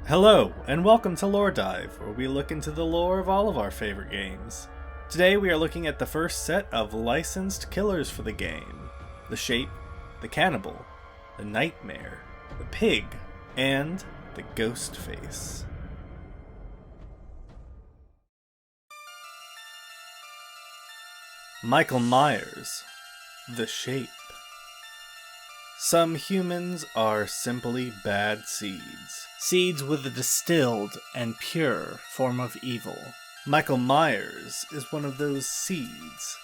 Hello, and welcome to Loredive, where we look into the lore of all of our favorite games. Today we are looking at the first set of licensed killers for the game. The Shape, the Cannibal, the Nightmare, the Pig, and the Ghostface. Michael Myers, the Shape. Some humans are simply bad seeds. Seeds with a distilled and pure form of evil. Michael Myers is one of those seeds.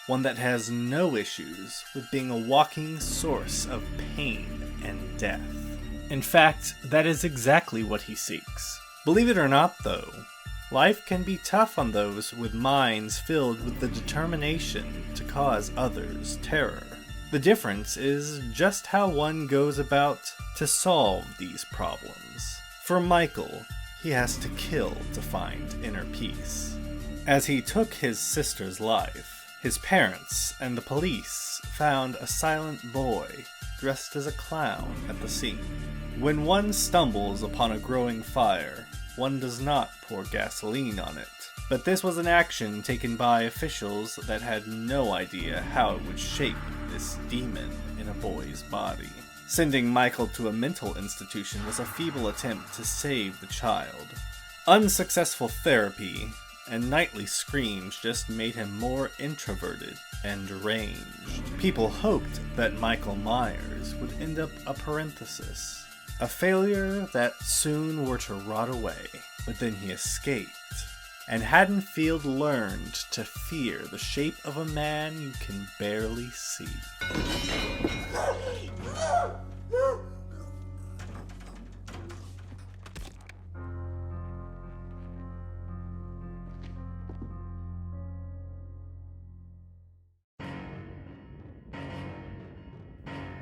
One that has no issues with being a walking source of pain and death. In fact, that is exactly what he seeks. Believe it or not, though, life can be tough on those with minds filled with the determination to cause others terror. The difference is just how one goes about to solve these problems. For Michael, he has to kill to find inner peace. As he took his sister's life, his parents and the police found a silent boy dressed as a clown at the scene. When one stumbles upon a growing fire, one does not pour gasoline on it. But this was an action taken by officials that had no idea how it would shape this demon in a boy's body. Sending Michael to a mental institution was a feeble attempt to save the child. Unsuccessful therapy and nightly screams just made him more introverted and deranged. People hoped that Michael Myers would end up a parenthesis, a failure that soon were to rot away. But then he escaped. And Haddonfield learned to fear the shape of a man you can barely see.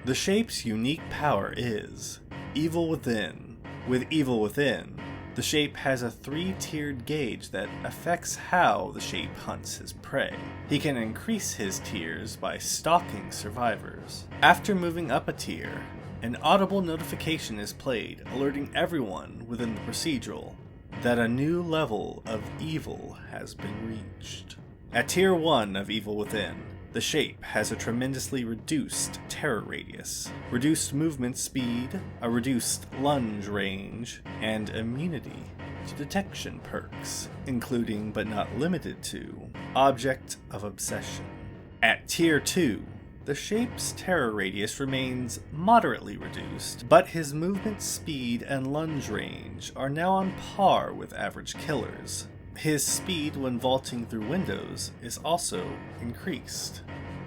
The Shape's unique power is Evil Within. With Evil Within, the Shape has a 3-tiered gauge that affects how the Shape hunts his prey. He can increase his tiers by stalking survivors. After moving up a tier, an audible notification is played alerting everyone within the procedural that a new level of evil has been reached. At tier 1 of Evil Within, the Shape has a tremendously reduced terror radius, reduced movement speed, a reduced lunge range, and immunity to detection perks, including but not limited to Object of Obsession. At Tier 2, the Shape's terror radius remains moderately reduced, but his movement speed and lunge range are now on par with average killers. His speed when vaulting through windows is also increased.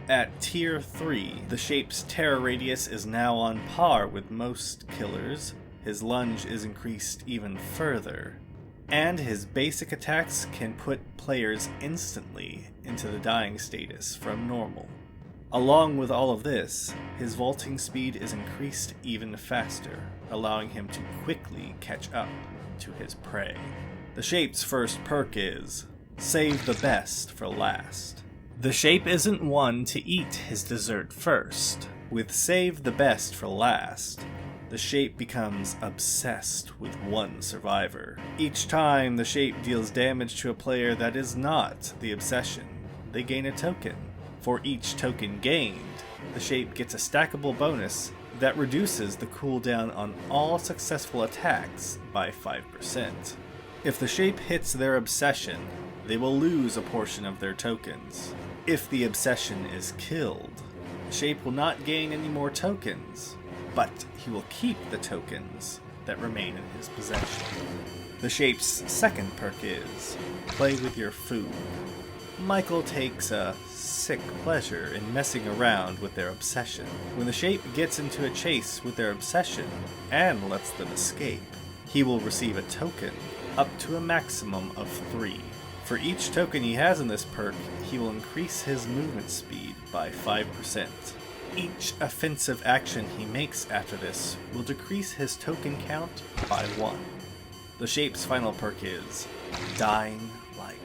At Tier 3, the Shape's terror radius is now on par with most killers, his lunge is increased even further, and his basic attacks can put players instantly into the dying status from normal. Along with all of this, his vaulting speed is increased even faster, allowing him to quickly catch up to his prey. The Shape's first perk is Save the Best for Last. The Shape isn't one to eat his dessert first. With Save the Best for Last, the Shape becomes obsessed with one survivor. Each time the Shape deals damage to a player that is not the obsession, they gain a token. For each token gained, the Shape gets a stackable bonus that reduces the cooldown on all successful attacks by 5%. If the Shape hits their obsession, they will lose a portion of their tokens. If the obsession is killed, the Shape will not gain any more tokens, but he will keep the tokens that remain in his possession. The Shape's second perk is Play with Your Food. Michael takes a sick pleasure in messing around with their obsession. When the Shape gets into a chase with their obsession and lets them escape, he will receive a token up to a maximum of 3. For each token he has in this perk, he will increase his movement speed by 5%. Each offensive action he makes after this will decrease his token count by 1. The Shape's final perk is Dying Light.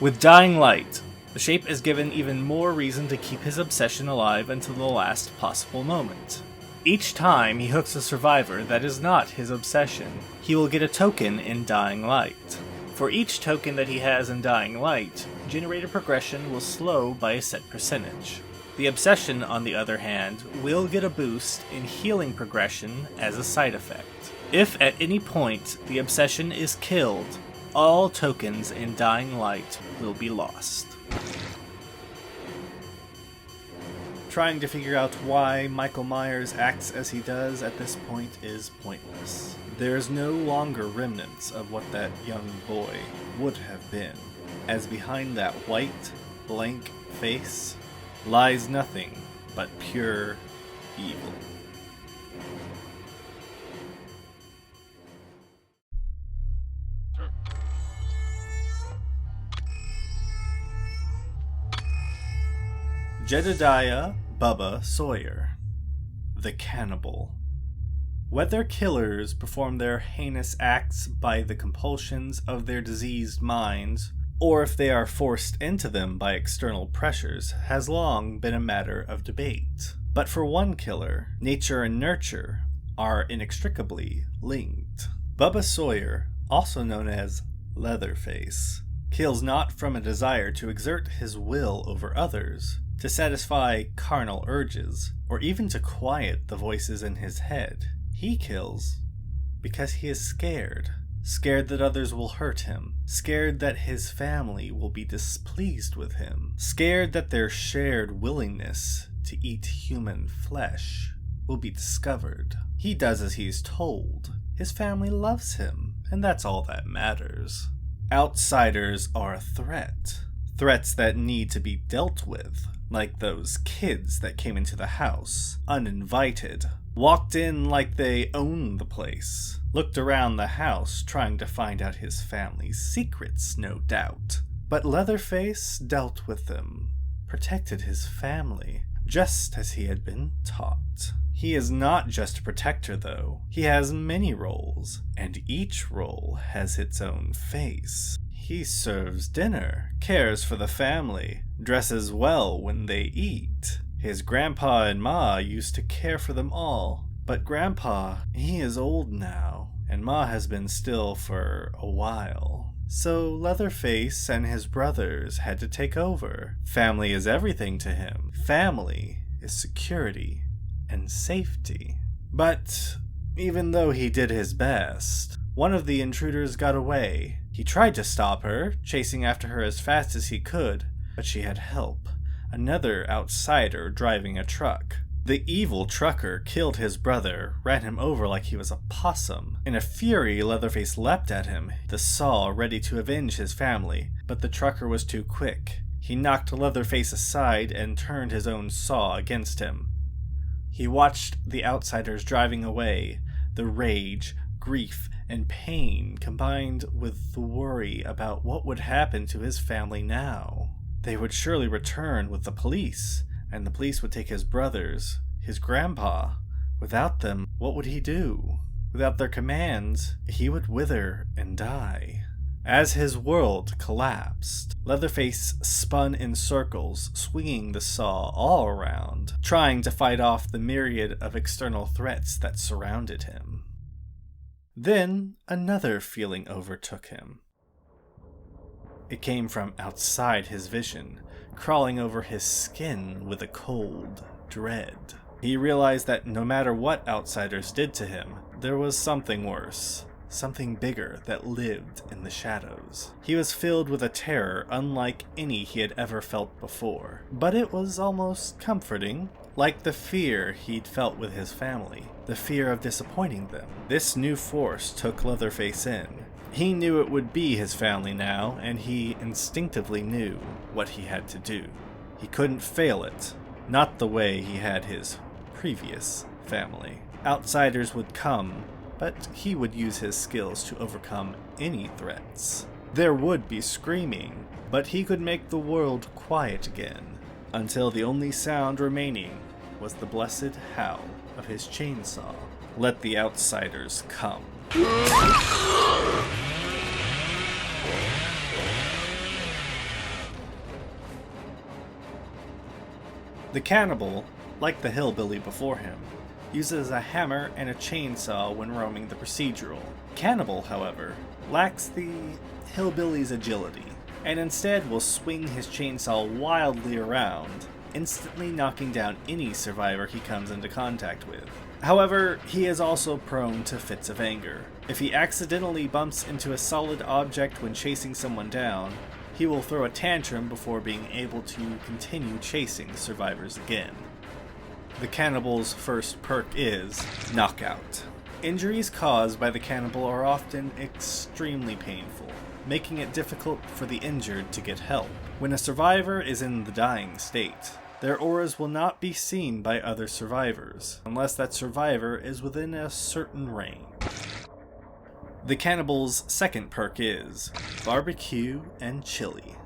With Dying Light, the Shape is given even more reason to keep his obsession alive until the last possible moment. Each time he hooks a survivor that is not his obsession, he will get a token in Dying Light. For each token that he has in Dying Light, generator progression will slow by a set percentage. The obsession, on the other hand, will get a boost in healing progression as a side effect. If at any point the obsession is killed, all tokens in Dying Light will be lost. Trying to figure out why Michael Myers acts as he does at this point is pointless. There is no longer remnants of what that young boy would have been, as behind that white, blank face lies nothing but pure evil. Jedediah Bubba Sawyer, the Cannibal. Whether killers perform their heinous acts by the compulsions of their diseased minds, or if they are forced into them by external pressures, has long been a matter of debate. But for one killer, nature and nurture are inextricably linked. Bubba Sawyer, also known as Leatherface, kills not from a desire to exert his will over others, to satisfy carnal urges, or even to quiet the voices in his head. He kills because he is scared. Scared that others will hurt him. Scared that his family will be displeased with him. Scared that their shared willingness to eat human flesh will be discovered. He does as he's told. His family loves him, and that's all that matters. Outsiders are a threat. Threats that need to be dealt with, like those kids that came into the house, uninvited. Walked in like they owned the place. Looked around the house trying to find out his family's secrets, no doubt. But Leatherface dealt with them, protected his family, just as he had been taught. He is not just a protector, though. He has many roles, and each role has its own face. He serves dinner, cares for the family, dresses well when they eat. His grandpa and ma used to care for them all, but grandpa, he is old now, and ma has been still for a while. So Leatherface and his brothers had to take over. Family is everything to him. Family is security and safety. But even though he did his best, one of the intruders got away. He tried to stop her, chasing after her as fast as he could, but she had help. Another outsider driving a truck. The evil trucker killed his brother, ran him over like he was a possum. In a fury, Leatherface leapt at him, the saw ready to avenge his family, but the trucker was too quick. He knocked Leatherface aside and turned his own saw against him. He watched the outsiders driving away. The rage, grief, and pain combined with the worry about what would happen to his family now. They would surely return with the police, and the police would take his brothers, his grandpa. Without them, what would he do? Without their commands, he would wither and die. As his world collapsed, Leatherface spun in circles, swinging the saw all around, trying to fight off the myriad of external threats that surrounded him. Then another feeling overtook him. It came from outside his vision, crawling over his skin with a cold dread. He realized that no matter what outsiders did to him, there was something worse, something bigger that lived in the shadows. He was filled with a terror unlike any he had ever felt before, but it was almost comforting, like the fear he'd felt with his family, the fear of disappointing them. This new force took Leatherface in. He knew it would be his family now, and he instinctively knew what he had to do. He couldn't fail it, not the way he had his previous family. Outsiders would come, but he would use his skills to overcome any threats. There would be screaming, but he could make the world quiet again, until the only sound remaining was the blessed howl of his chainsaw. Let the outsiders come. The cannibal, like the hillbilly before him, uses a hammer and a chainsaw when roaming the procedural. Cannibal, however, lacks the hillbilly's agility, and instead will swing his chainsaw wildly around, instantly knocking down any survivor he comes into contact with. However, he is also prone to fits of anger. If he accidentally bumps into a solid object when chasing someone down, he will throw a tantrum before being able to continue chasing survivors again. The Cannibal's first perk is Knockout. Injuries caused by the Cannibal are often extremely painful, making it difficult for the injured to get help. When a survivor is in the dying state, their auras will not be seen by other survivors, unless that survivor is within a certain range. The Cannibal's second perk is Barbecue and Chili.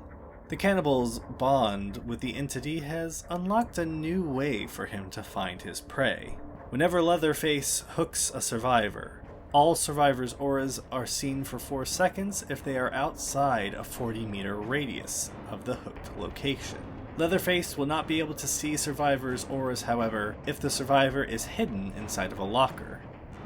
The Cannibal's bond with the entity has unlocked a new way for him to find his prey. Whenever Leatherface hooks a survivor, all survivors' auras are seen for 4 seconds if they are outside a 40-meter radius of the hooked location. Leatherface will not be able to see survivors' auras, however, if the survivor is hidden inside of a locker.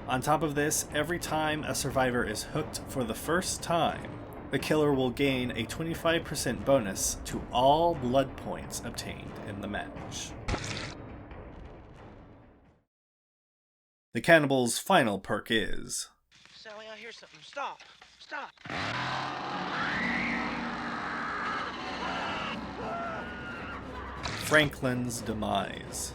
On top of this, every time a survivor is hooked for the first time, the killer will gain a 25% bonus to all blood points obtained in the match. The Cannibal's final perk is Sally, I hear something. Stop! Stop! Franklin's Demise.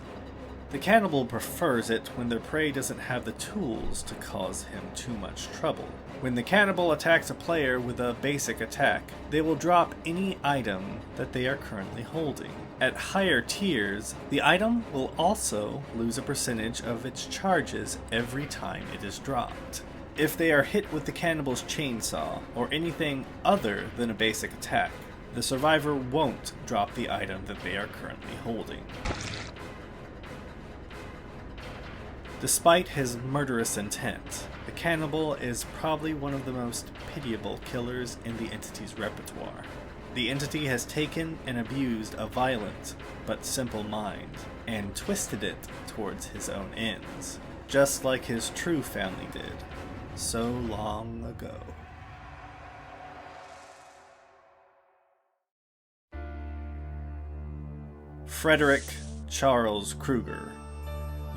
The Cannibal prefers it when their prey doesn't have the tools to cause him too much trouble. When the Cannibal attacks a player with a basic attack, they will drop any item that they are currently holding. At higher tiers, the item will also lose a percentage of its charges every time it is dropped. If they are hit with the Cannibal's chainsaw, or anything other than a basic attack, the survivor won't drop the item that they are currently holding. Despite his murderous intent, the Cannibal is probably one of the most pitiable killers in the entity's repertoire. The entity has taken and abused a violent but simple mind, and twisted it towards his own ends, just like his true family did, so long ago. Frederick Charles Krueger,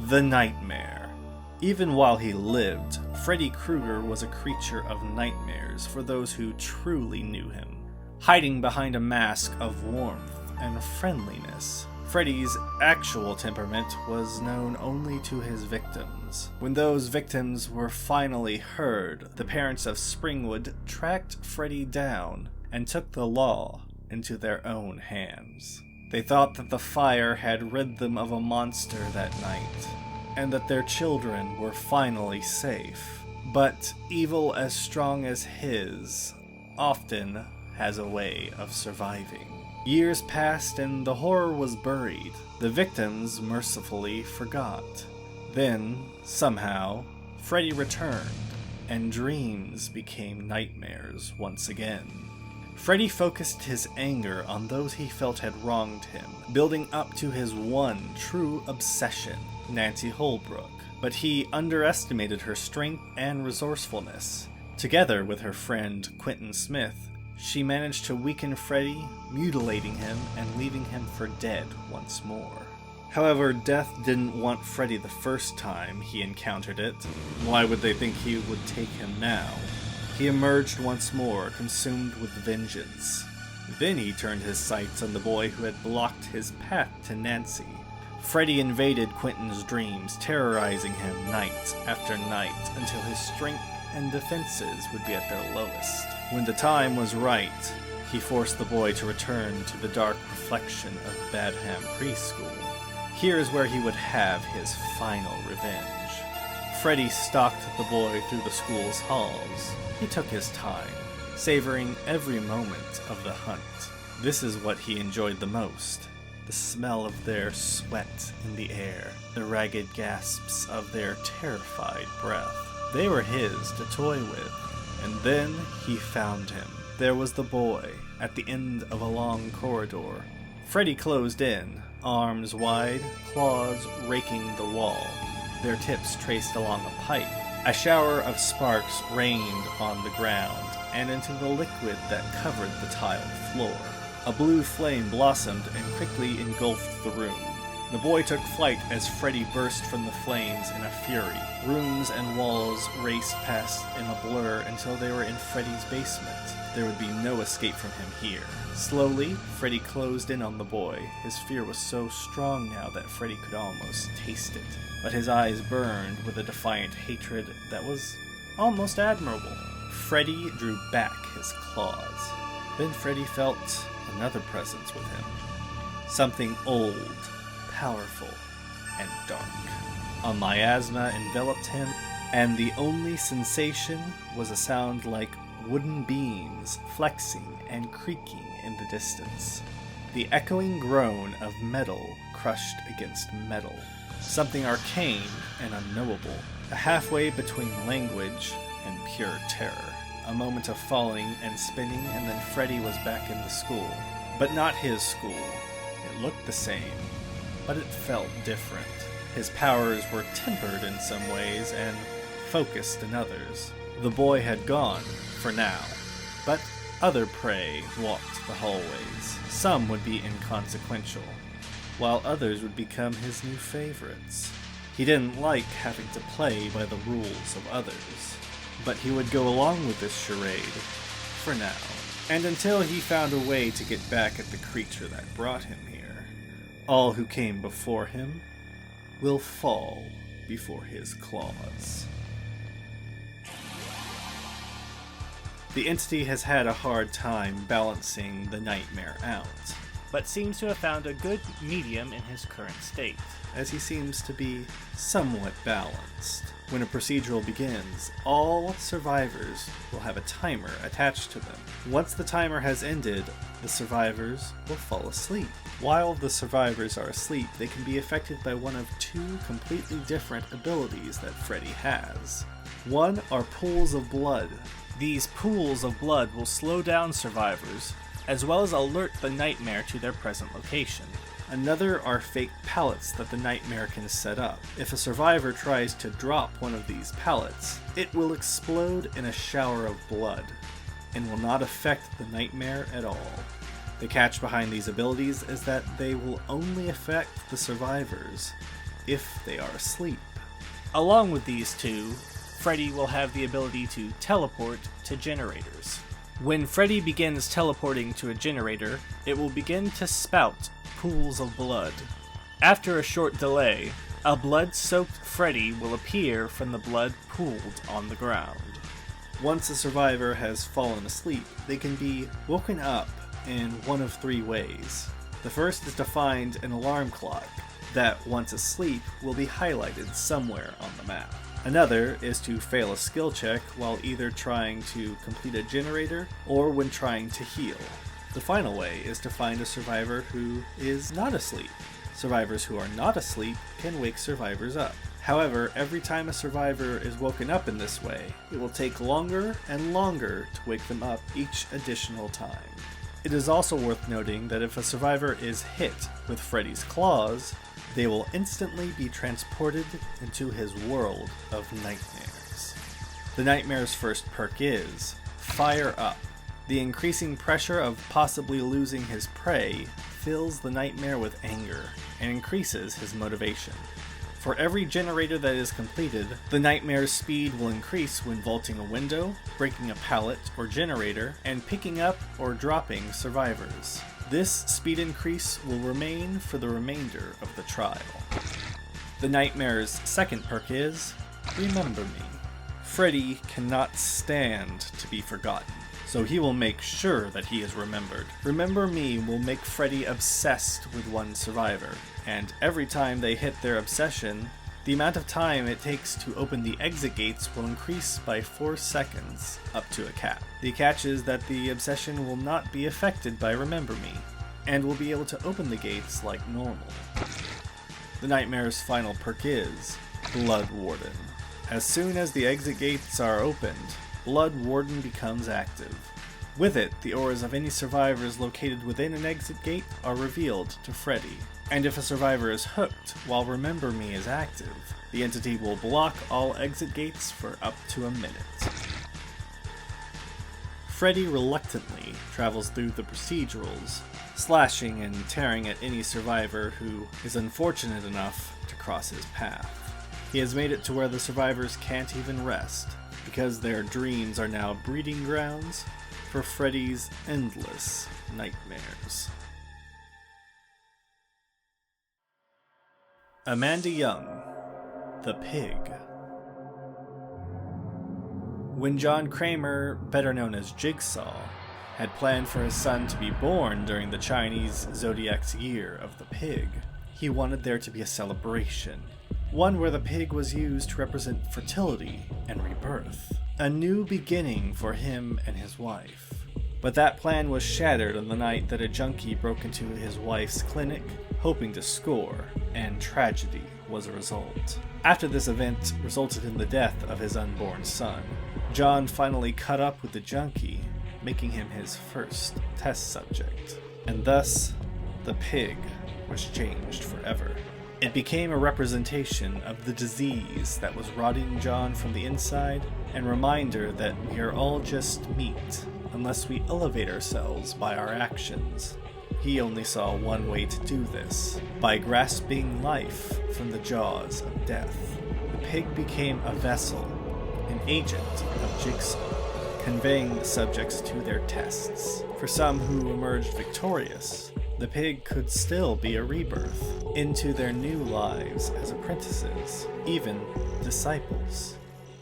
the Nightmare. Even while he lived, Freddy Krueger was a creature of nightmares for those who truly knew him. Hiding behind a mask of warmth and friendliness, Freddy's actual temperament was known only to his victims. When those victims were finally heard, the parents of Springwood tracked Freddy down and took the law into their own hands. They thought that the fire had rid them of a monster that night, and that their children were finally safe. But evil as strong as his often has a way of surviving. Years passed and the horror was buried. The victims mercifully forgot. Then, somehow, Freddy returned, and dreams became nightmares once again. Freddy focused his anger on those he felt had wronged him, building up to his one true obsession, Nancy Holbrook. But he underestimated her strength and resourcefulness. Together with her friend Quentin Smith, she managed to weaken Freddy, mutilating him and leaving him for dead once more. However, death didn't want Freddy the first time he encountered it. Why would they think he would take him now? He emerged once more, consumed with vengeance. Then he turned his sights on the boy who had blocked his path to Nancy. Freddy invaded Quentin's dreams, terrorizing him night after night until his strength and defenses would be at their lowest. When the time was right, he forced the boy to return to the dark reflection of Badham Preschool. Here is where he would have his final revenge. Freddy stalked the boy through the school's halls. He took his time, savoring every moment of the hunt. This is what he enjoyed the most: the smell of their sweat in the air, the ragged gasps of their terrified breath. They were his to toy with. And then he found him. There was the boy, at the end of a long corridor. Freddy closed in, arms wide, claws raking the wall. their tips traced along a pipe. A shower of sparks rained on the ground and into the liquid that covered the tiled floor. A blue flame blossomed and quickly engulfed the room. The boy took flight as Freddy burst from the flames in a fury. Rooms and walls raced past in a blur until they were in Freddy's basement. There would be no escape from him here. Slowly, Freddy closed in on the boy. His fear was so strong now that Freddy could almost taste it. But his eyes burned with a defiant hatred that was almost admirable. Freddy drew back his claws. Then Freddy felt another presence with him. Something old, powerful, and dark. A miasma enveloped him, and the only sensation was a sound like wooden beams flexing and creaking in the distance. The echoing groan of metal crushed against metal. Something arcane and unknowable. A halfway between language and pure terror. A moment of falling and spinning, and then Freddy was back in the school. But not his school. It looked the same, but it felt different. His powers were tempered in some ways and focused in others. The boy had gone, for now, but other prey walked the hallways. Some would be inconsequential, while others would become his new favorites. He didn't like having to play by the rules of others, but he would go along with this charade, for now, and until he found a way to get back at the creature that brought him here. All who came before him will fall before his claws. The entity has had a hard time balancing the nightmare out, but seems to have found a good medium in his current state. as he seems to be somewhat balanced. When a procedural begins, all survivors will have a timer attached to them. Once the timer has ended, the survivors will fall asleep. While the survivors are asleep, they can be affected by one of two completely different abilities that Freddy has. One are pools of blood. These pools of blood will slow down survivors, as well as alert the nightmare to their present location. Another are fake pallets that the nightmare can set up. If a survivor tries to drop one of these pallets, it will explode in a shower of blood, and will not affect the nightmare at all. The catch behind these abilities is that they will only affect the survivors if they are asleep. Along with these two, Freddy will have the ability to teleport to generators. When Freddy begins teleporting to a generator, it will begin to spout pools of blood. After a short delay, a blood-soaked Freddy will appear from the blood pooled on the ground. Once a survivor has fallen asleep, they can be woken up in one of three ways. The first is to find an alarm clock that, once asleep, will be highlighted somewhere on the map. Another is to fail a skill check while either trying to complete a generator or when trying to heal. The final way is to find a survivor who is not asleep. Survivors who are not asleep can wake survivors up. However, every time a survivor is woken up in this way, it will take longer and longer to wake them up each additional time. It is also worth noting that if a survivor is hit with Freddy's claws, they will instantly be transported into his world of nightmares. The nightmare's first perk is Fire Up. The increasing pressure of possibly losing his prey fills the nightmare with anger and increases his motivation. For every generator that is completed, the nightmare's speed will increase when vaulting a window, breaking a pallet or generator, and picking up or dropping survivors. This speed increase will remain for the remainder of the trial. The nightmare's second perk is Remember Me. Freddy cannot stand to be forgotten, so he will make sure that he is remembered. Remember Me will make Freddy obsessed with one survivor, and every time they hit their obsession, the amount of time it takes to open the exit gates will increase by 4 seconds, up to a cap. The catch is that the obsession will not be affected by Remember Me, and will be able to open the gates like normal. The nightmare's final perk is Blood Warden. As soon as the exit gates are opened, Blood Warden becomes active. With it, the auras of any survivors located within an exit gate are revealed to Freddy. And if a survivor is hooked while Remember Me is active, the entity will block all exit gates for up to a minute. Freddy reluctantly travels through the procedurals, slashing and tearing at any survivor who is unfortunate enough to cross his path. He has made it to where the survivors can't even rest, because their dreams are now breeding grounds for Freddy's endless nightmares. Amanda Young, the Pig. When John Kramer, better known as Jigsaw, had planned for his son to be born during the Chinese Zodiac's Year of the Pig, he wanted there to be a celebration, one where the pig was used to represent fertility and rebirth, a new beginning for him and his wife. But that plan was shattered on the night that a junkie broke into his wife's clinic, hoping to score, and tragedy was a result. After this event resulted in the death of his unborn son, John finally caught up with the junkie, making him his first test subject. And thus, the pig was changed forever. It became a representation of the disease that was rotting John from the inside, and a reminder that we are all just meat unless we elevate ourselves by our actions. He only saw one way to do this, by grasping life from the jaws of death. The pig became a vessel, an agent of Jigsaw, conveying the subjects to their tests. For some who emerged victorious, the pig could still be a rebirth into their new lives as apprentices, even disciples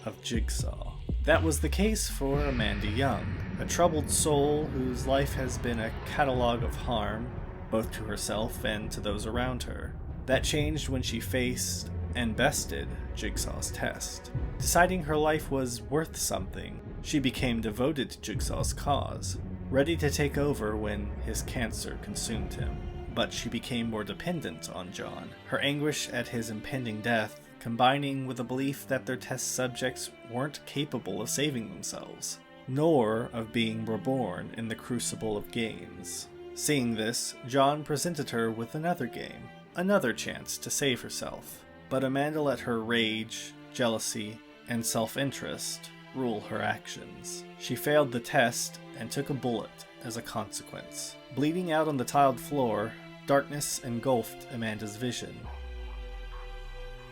of Jigsaw. That was the case for Amanda Young, a troubled soul whose life has been a catalog of harm, both to herself and to those around her. That changed when she faced and bested Jigsaw's test. Deciding her life was worth something, she became devoted to Jigsaw's cause, ready to take over when his cancer consumed him. But she became more dependent on John, her anguish at his impending death combining with a belief that their test subjects weren't capable of saving themselves, nor of being reborn in the crucible of games. Seeing this, John presented her with another game, another chance to save herself. But Amanda let her rage, jealousy, and self-interest rule her actions. She failed the test and took a bullet as a consequence. Bleeding out on the tiled floor, darkness engulfed Amanda's vision.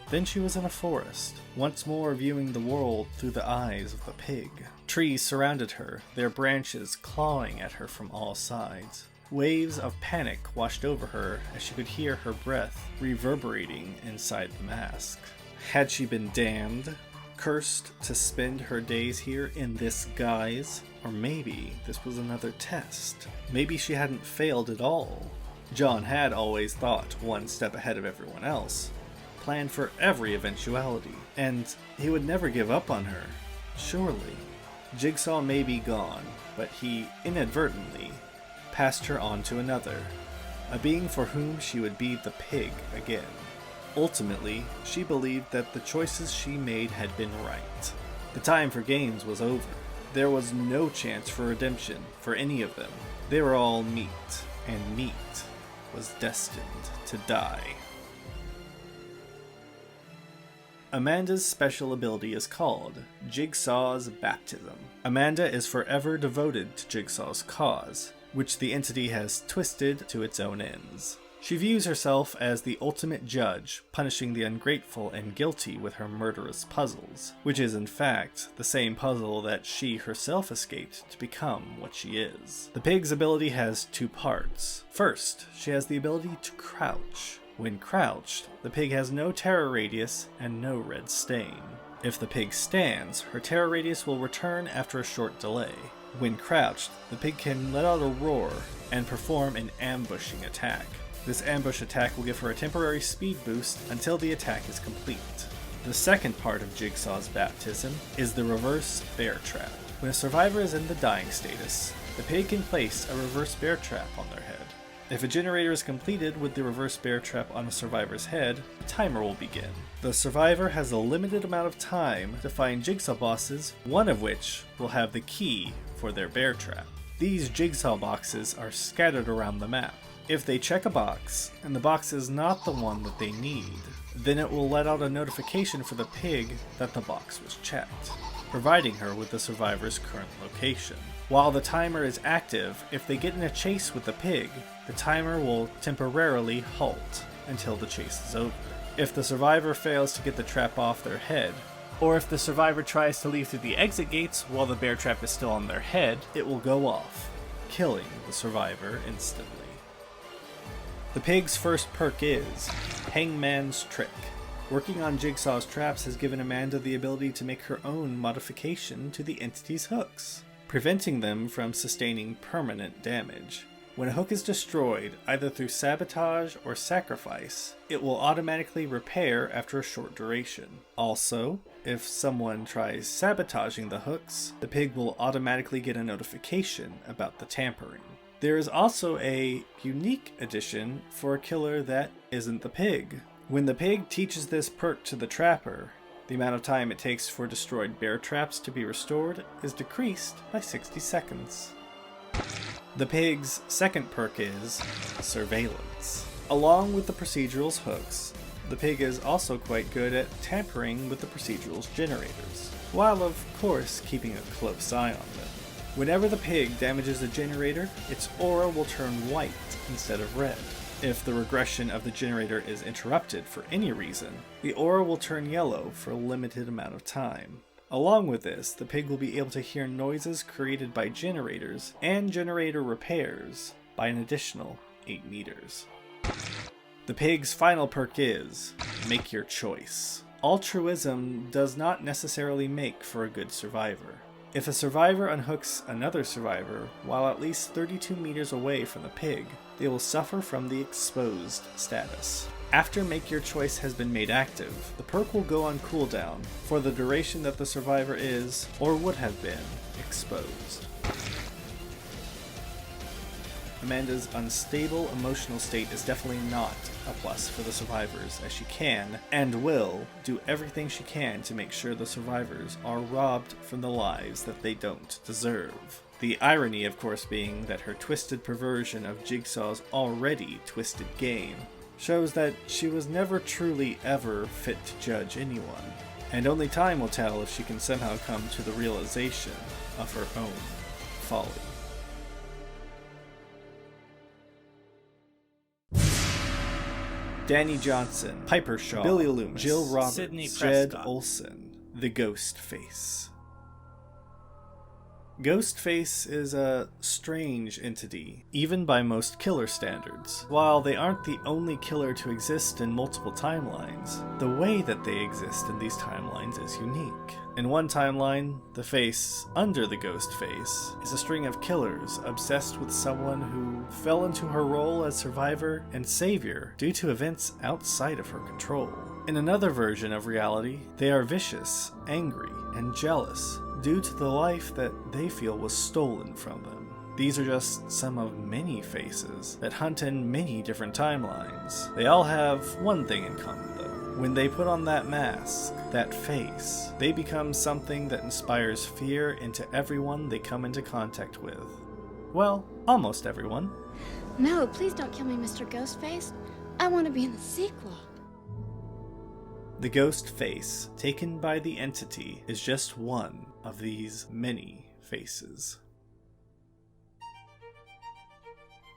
Then she was in a forest, once more viewing the world through the eyes of the pig. Trees surrounded her, their branches clawing at her from all sides. Waves of panic washed over her as she could hear her breath reverberating inside the mask. Had she been damned, cursed to spend her days here in this guise? Or maybe this was another test. Maybe she hadn't failed at all. John had always thought one step ahead of everyone else, planned for every eventuality, and he would never give up on her. Surely. Jigsaw may be gone, but he inadvertently passed her on to another, a being for whom she would be the pig again. Ultimately, she believed that the choices she made had been right. The time for games was over. There was no chance for redemption for any of them. They were all meat, and meat was destined to die. Amanda's special ability is called Jigsaw's Baptism. Amanda is forever devoted to Jigsaw's cause, which the entity has twisted to its own ends. She views herself as the ultimate judge, punishing the ungrateful and guilty with her murderous puzzles, which is in fact the same puzzle that she herself escaped to become what she is. The pig's ability has two parts. First, she has the ability to crouch. When crouched, the pig has no terror radius and no red stain. If the pig stands, her terror radius will return after a short delay. When crouched, the pig can let out a roar and perform an ambushing attack. This ambush attack will give her a temporary speed boost until the attack is complete. The second part of Jigsaw's baptism is the reverse bear trap. When a survivor is in the dying status, the pig can place a reverse bear trap on their head. If a generator is completed with the reverse bear trap on a survivor's head, a timer will begin. The survivor has a limited amount of time to find Jigsaw bosses, one of which will have the key for their bear trap. These Jigsaw boxes are scattered around the map. If they check a box, and the box is not the one that they need, then it will let out a notification for the pig that the box was checked, providing her with the survivor's current location. While the timer is active, if they get in a chase with the pig, the timer will temporarily halt until the chase is over. If the survivor fails to get the trap off their head, or if the survivor tries to leave through the exit gates while the bear trap is still on their head, it will go off, killing the survivor instantly. The pig's first perk is Hangman's Trick. Working on Jigsaw's traps has given Amanda the ability to make her own modification to the entity's hooks, preventing them from sustaining permanent damage. When a hook is destroyed, either through sabotage or sacrifice, it will automatically repair after a short duration. Also, if someone tries sabotaging the hooks, the pig will automatically get a notification about the tampering. There is also a unique addition for a killer that isn't the pig. When the pig teaches this perk to the trapper, the amount of time it takes for destroyed bear traps to be restored is decreased by 60 seconds. The pig's second perk is Surveillance. Along with the procedural's hooks, the pig is also quite good at tampering with the procedural's generators, while of course keeping a close eye on them. Whenever the pig damages a generator, its aura will turn white instead of red. If the regression of the generator is interrupted for any reason, the aura will turn yellow for a limited amount of time. Along with this, the pig will be able to hear noises created by generators and generator repairs by an additional 8 meters. The pig's final perk is Make Your Choice. Altruism does not necessarily make for a good survivor. If a survivor unhooks another survivor while at least 32 meters away from the pig, they will suffer from the exposed status. After Make Your Choice has been made active, the perk will go on cooldown for the duration that the survivor is, or would have been, exposed. Amanda's unstable emotional state is definitely not a plus for the survivors, as she can, and will, do everything she can to make sure the survivors are robbed from the lives that they don't deserve. The irony, of course, being that her twisted perversion of Jigsaw's already twisted game shows that she was never truly ever fit to judge anyone, and only time will tell if she can somehow come to the realization of her own folly. Danny Johnson, Piper Shaw, Billy Loomis, Jill Roberts, Sidney Jed Prescott. Olsen, the Ghostface. Ghostface is a strange entity, even by most killer standards. While they aren't the only killer to exist in multiple timelines, the way that they exist in these timelines is unique. In one timeline, the face under the Ghostface is a string of killers obsessed with someone who fell into her role as survivor and savior due to events outside of her control. In another version of reality, they are vicious, angry, and jealous due to the life that they feel was stolen from them. These are just some of many faces that hunt in many different timelines. They all have one thing in common though. When they put on that mask, that face, they become something that inspires fear into everyone they come into contact with. Well, almost everyone. No, please don't kill me, Mr. Ghostface. I want to be in the sequel. The ghost face, taken by the entity, is just one of these many faces.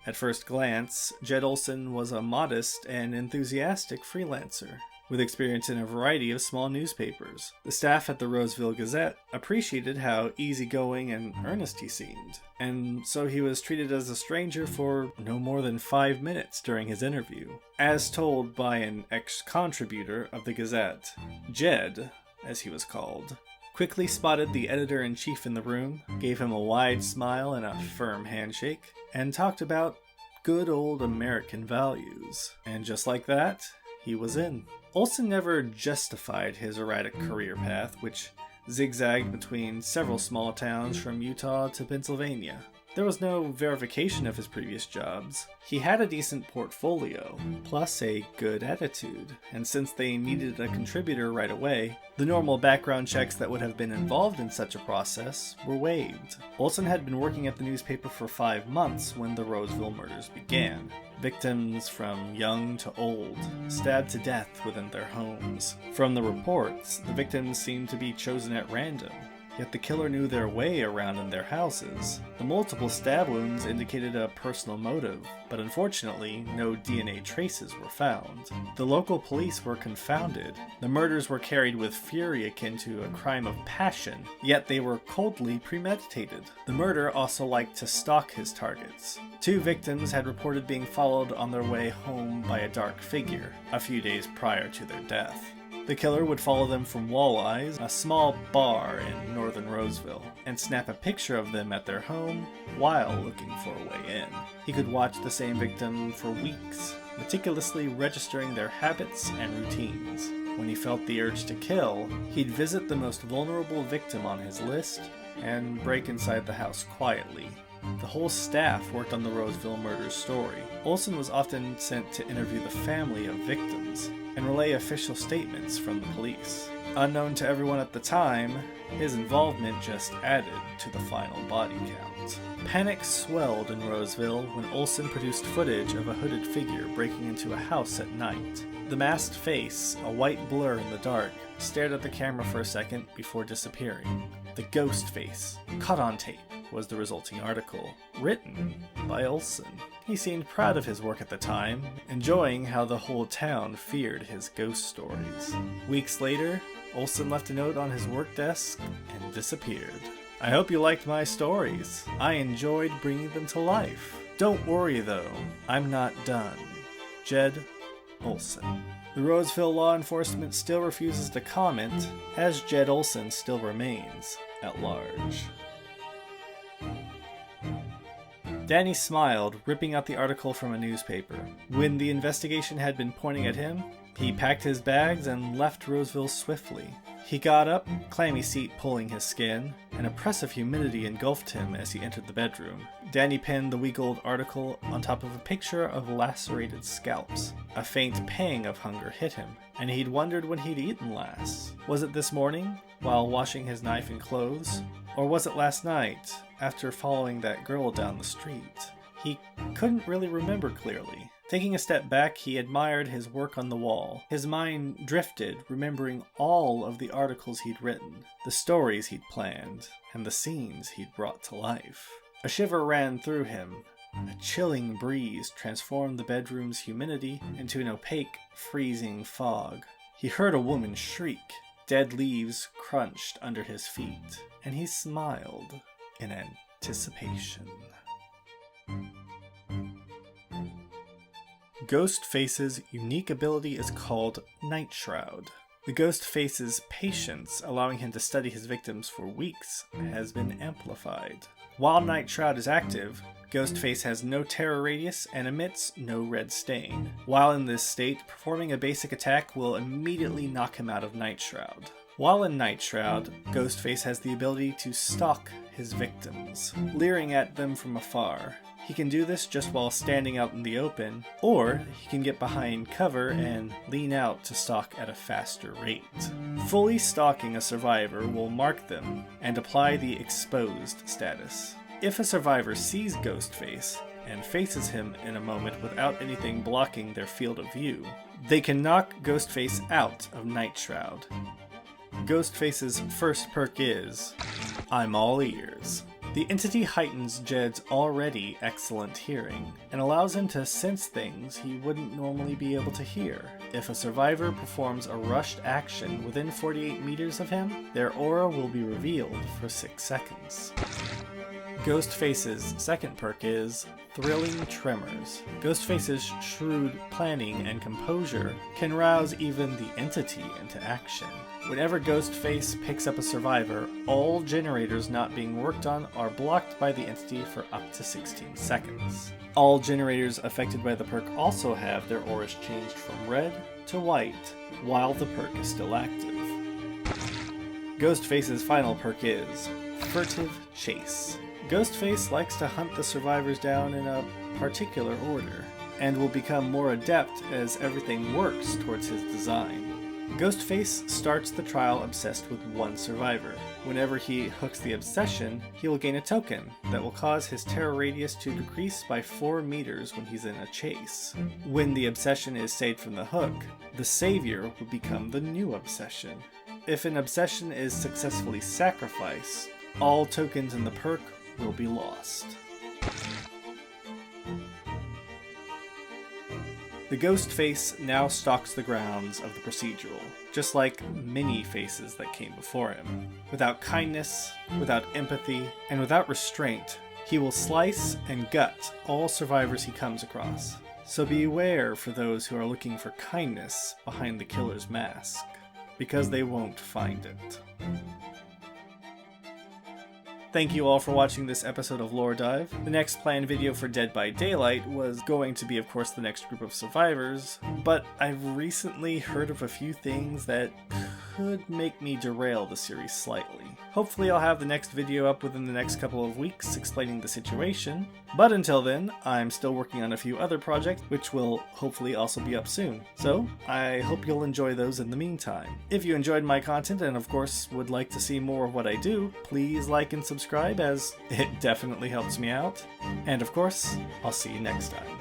At first glance, Jed Olsen was a modest and enthusiastic freelancer, with experience in a variety of small newspapers. The staff at the Roseville Gazette appreciated how easygoing and earnest he seemed, and so he was treated as a stranger for no more than 5 minutes during his interview. As told by an ex-contributor of the Gazette, Jed, as he was called, quickly spotted the editor-in-chief in the room, gave him a wide smile and a firm handshake, and talked about good old American values. And just like that, he was in. Olsen never justified his erratic career path, which zigzagged between several small towns from Utah to Pennsylvania. There was no verification of his previous jobs. He had a decent portfolio, plus a good attitude, and since they needed a contributor right away, the normal background checks that would have been involved in such a process were waived. Olson had been working at the newspaper for 5 months when the Roseville murders began. Victims from young to old, stabbed to death within their homes. From the reports, the victims seemed to be chosen at random, yet the killer knew their way around in their houses. The multiple stab wounds indicated a personal motive, but unfortunately, no DNA traces were found. The local police were confounded. The murders were carried with fury akin to a crime of passion, yet they were coldly premeditated. The murderer also liked to stalk his targets. 2 victims had reported being followed on their way home by a dark figure, a few days prior to their death. The killer would follow them from Walleyes, a small bar in northern Roseville, and snap a picture of them at their home while looking for a way in. He could watch the same victim for weeks, meticulously registering their habits and routines. When he felt the urge to kill, he'd visit the most vulnerable victim on his list and break inside the house quietly. The whole staff worked on the Roseville murder story. Olson was often sent to interview the family of victims and relay official statements from the police. Unknown to everyone at the time, his involvement just added to the final body count. Panic swelled in Roseville when Olson produced footage of a hooded figure breaking into a house at night. The masked face, a white blur in the dark, stared at the camera for a second before disappearing. The ghost face, caught on tape, was the resulting article, written by Olson. He seemed proud of his work at the time, enjoying how the whole town feared his ghost stories. Weeks later, Olson left a note on his work desk and disappeared. I hope you liked my stories. I enjoyed bringing them to life. Don't worry though, I'm not done. Jed Olson. The Roseville law enforcement still refuses to comment, as Jed Olson still remains at large. Danny smiled, ripping out the article from a newspaper. When the investigation had been pointing at him, he packed his bags and left Roseville swiftly. He got up, clammy seat pulling his skin. An oppressive humidity engulfed him as he entered the bedroom. Danny pinned the week-old article on top of a picture of lacerated scalps. A faint pang of hunger hit him, and he'd wondered when he'd eaten last. Was it this morning, while washing his knife and clothes? Or was it last night, after following that girl down the street? He couldn't really remember clearly. Taking a step back, he admired his work on the wall. His mind drifted, remembering all of the articles he'd written, the stories he'd planned, and the scenes he'd brought to life. A shiver ran through him. A chilling breeze transformed the bedroom's humidity into an opaque, freezing fog. He heard a woman shriek. Dead leaves crunched under his feet, and he smiled in anticipation. Ghostface's unique ability is called Night Shroud. The Ghostface's patience, allowing him to study his victims for weeks, has been amplified. While Night Shroud is active, Ghostface has no terror radius and emits no red stain. While in this state, performing a basic attack will immediately knock him out of Night Shroud. While in Night Shroud, Ghostface has the ability to stalk his victims, leering at them from afar. He can do this just while standing out in the open, or he can get behind cover and lean out to stalk at a faster rate. Fully stalking a survivor will mark them and apply the exposed status. If a survivor sees Ghostface and faces him in a moment without anything blocking their field of view, they can knock Ghostface out of Night Shroud. Ghostface's first perk is I'm all ears. The entity heightens Jed's already excellent hearing, and allows him to sense things he wouldn't normally be able to hear. If a survivor performs a rushed action within 48 meters of him, their aura will be revealed for 6 seconds. Ghostface's second perk is Thrilling Tremors. Ghostface's shrewd planning and composure can rouse even the entity into action. Whenever Ghostface picks up a survivor, all generators not being worked on are blocked by the entity for up to 16 seconds. All generators affected by the perk also have their auras changed from red to white while the perk is still active. Ghostface's final perk is Furtive Chase. Ghostface likes to hunt the survivors down in a particular order, and will become more adept as everything works towards his design. Ghostface starts the trial obsessed with one survivor. Whenever he hooks the obsession, he will gain a token that will cause his terror radius to decrease by 4 meters when he's in a chase. When the obsession is saved from the hook, the savior will become the new obsession. If an obsession is successfully sacrificed, all tokens in the perk will be lost. The ghost face now stalks the grounds of the procedural, just like many faces that came before him. Without kindness, without empathy, and without restraint, he will slice and gut all survivors he comes across. So beware for those who are looking for kindness behind the killer's mask, because they won't find it. Thank you all for watching this episode of Loredive. The next planned video for Dead by Daylight was going to be, of course, the next group of survivors, but I've recently heard of a few things that could make me derail the series slightly. Hopefully I'll have the next video up within the next couple of weeks explaining the situation, but until then, I'm still working on a few other projects, which will hopefully also be up soon. So, I hope you'll enjoy those in the meantime. If you enjoyed my content and of course would like to see more of what I do, please like and subscribe as it definitely helps me out. And of course, I'll see you next time.